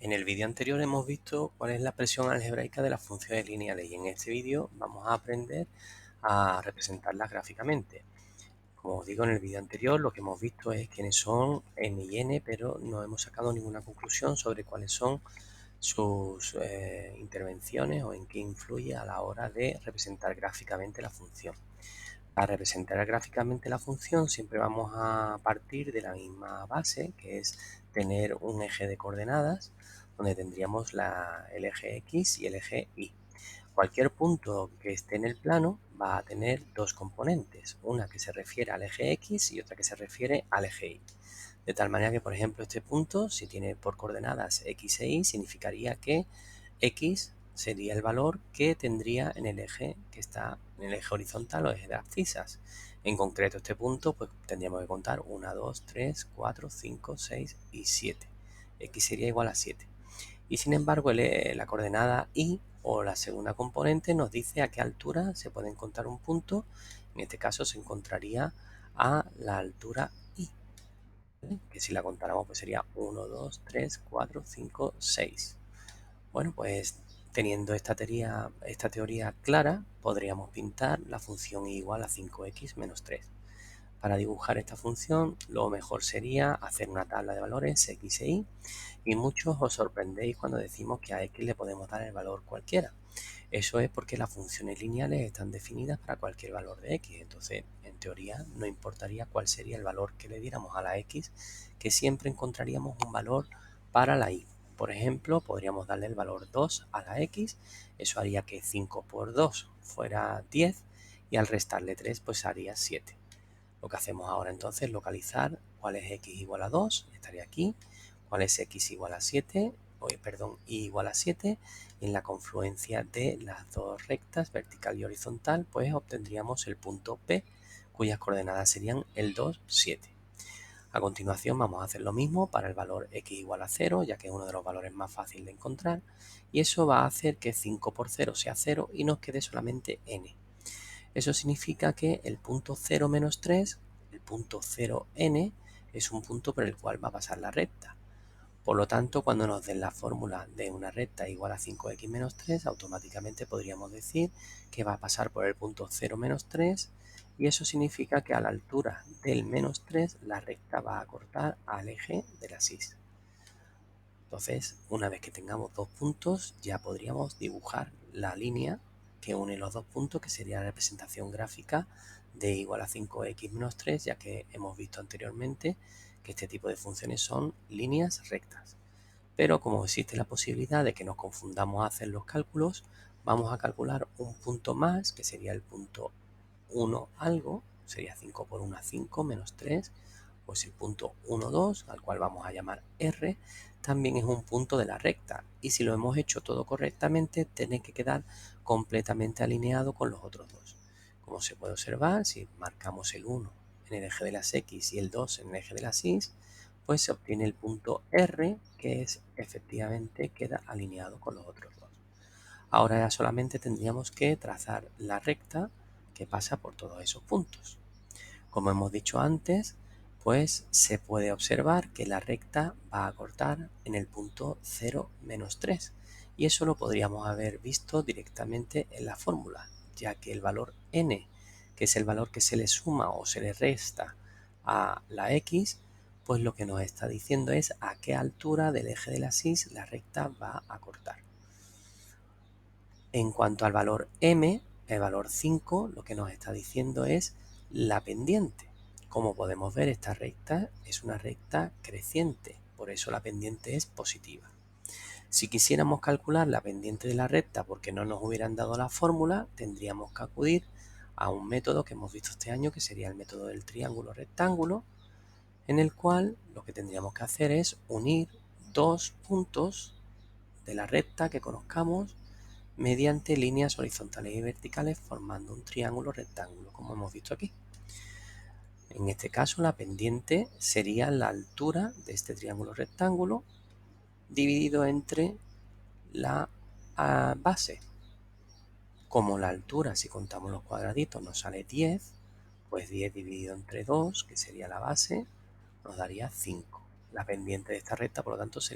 En el vídeo anterior hemos visto cuál es la expresión algebraica de las funciones lineales y en este vídeo vamos a aprender a representarlas gráficamente. Como os digo, en el vídeo anterior lo que hemos visto es quiénes son n y n, pero no hemos sacado ninguna conclusión sobre cuáles son sus intervenciones o en qué influye a la hora de representar gráficamente la función. Para representar gráficamente la función siempre vamos a partir de la misma base, que es tener un eje de coordenadas donde tendríamos el eje X y el eje Y. Cualquier punto que esté en el plano va a tener dos componentes, una que se refiere al eje X y otra que se refiere al eje Y. De tal manera que, por ejemplo, este punto, si tiene por coordenadas X e Y, significaría que X sería el valor que tendría en el eje que está en el eje horizontal o eje de abscisas. En concreto, este punto, pues tendríamos que contar 1, 2, 3, 4, 5, 6 y 7. X sería igual a 7. Y sin embargo, la coordenada Y o la segunda componente nos dice a qué altura se puede encontrar un punto. En este caso se encontraría a la altura Y, ¿vale? Que si la contáramos pues sería 1, 2, 3, 4, 5, 6. Bueno, pues teniendo esta teoría clara, podríamos pintar la función y igual a 5x menos 3. Para dibujar esta función, lo mejor sería hacer una tabla de valores x e y muchos os sorprendéis cuando decimos que a x le podemos dar el valor cualquiera. Eso es porque las funciones lineales están definidas para cualquier valor de x, entonces en teoría no importaría cuál sería el valor que le diéramos a la x, que siempre encontraríamos un valor para la y. Por ejemplo, podríamos darle el valor 2 a la x, eso haría que 5 por 2 fuera 10 y al restarle 3 pues haría 7. Lo que hacemos ahora entonces es localizar cuál es x igual a 2, estaría aquí, cuál es x igual a 7, y igual a 7, y en la confluencia de las dos rectas, vertical y horizontal, pues obtendríamos el punto P, cuyas coordenadas serían el 2, 7. A continuación vamos a hacer lo mismo para el valor x igual a 0, ya que es uno de los valores más fáciles de encontrar, y eso va a hacer que 5 por 0 sea 0 y nos quede solamente n. Eso significa que el punto 0 menos 3, el punto 0n, es un punto por el cual va a pasar la recta. Por lo tanto, cuando nos den la fórmula de una recta igual a 5x menos 3, automáticamente podríamos decir que va a pasar por el punto 0 menos 3 y eso significa que a la altura del menos 3 la recta va a cortar al eje de la axis. Entonces, una vez que tengamos dos puntos, ya podríamos dibujar la línea que une los dos puntos, que sería la representación gráfica de igual a 5x menos 3, ya que hemos visto anteriormente que este tipo de funciones son líneas rectas. Pero como existe la posibilidad de que nos confundamos a hacer los cálculos, vamos a calcular un punto más, que sería el punto 1 algo, sería 5 por 1, 5, menos 3, pues el punto 1, 2, al cual vamos a llamar R, también es un punto de la recta. Y si lo hemos hecho todo correctamente, tiene que quedar completamente alineado con los otros dos. Como se puede observar, si marcamos el 1 en el eje de las X y el 2 en el eje de las Y, pues se obtiene el punto R, que es efectivamente queda alineado con los otros dos. Ahora ya solamente tendríamos que trazar la recta que pasa por todos esos puntos. Como hemos dicho antes, pues se puede observar que la recta va a cortar en el punto 0 menos 3 y eso lo podríamos haber visto directamente en la fórmula, ya que el valor n, que es el valor que se le suma o se le resta a la x, pues lo que nos está diciendo es a qué altura del eje de la axis la recta va a cortar. En cuanto al valor m, el valor 5, lo que nos está diciendo es la pendiente. Como podemos ver, esta recta es una recta creciente, por eso la pendiente es positiva. Si quisiéramos calcular la pendiente de la recta porque no nos hubieran dado la fórmula, tendríamos que acudir a un método que hemos visto este año, que sería el método del triángulo rectángulo, en el cual lo que tendríamos que hacer es unir dos puntos de la recta que conozcamos mediante líneas horizontales y verticales formando un triángulo rectángulo, como hemos visto aquí. En este caso, la pendiente sería la altura de este triángulo rectángulo dividido entre la base. Como la altura, si contamos los cuadraditos, nos sale 10, pues 10 dividido entre 2, que sería la base, nos daría 5. La pendiente de esta recta, por lo tanto, sería